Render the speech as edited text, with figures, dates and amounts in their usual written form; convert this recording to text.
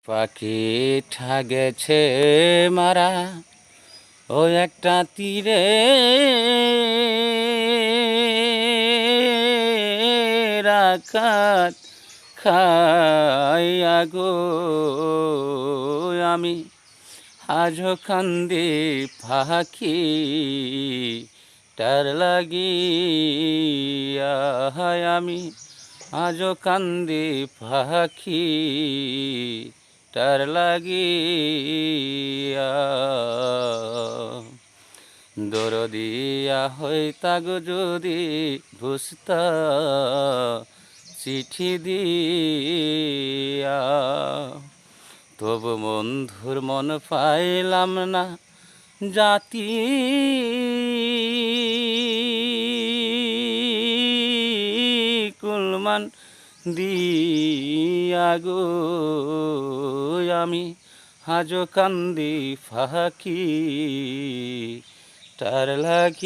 পাখিটা গেছে মারা ও একটা তীরে রাখাত খাইয়া গো আমি আজও কান্দি পাখি তার লাগিয়া আমি আজও কান্দি পাখি তার লাগিয়া দরদিয়া হইতা গো যদি বুঝতা চিঠি দিয়া তবু বন্ধুর মন পাইলাম না জাতি কুলমান দিয়া গো আমি আজও কান্দি পাখি তার লাগিয়া।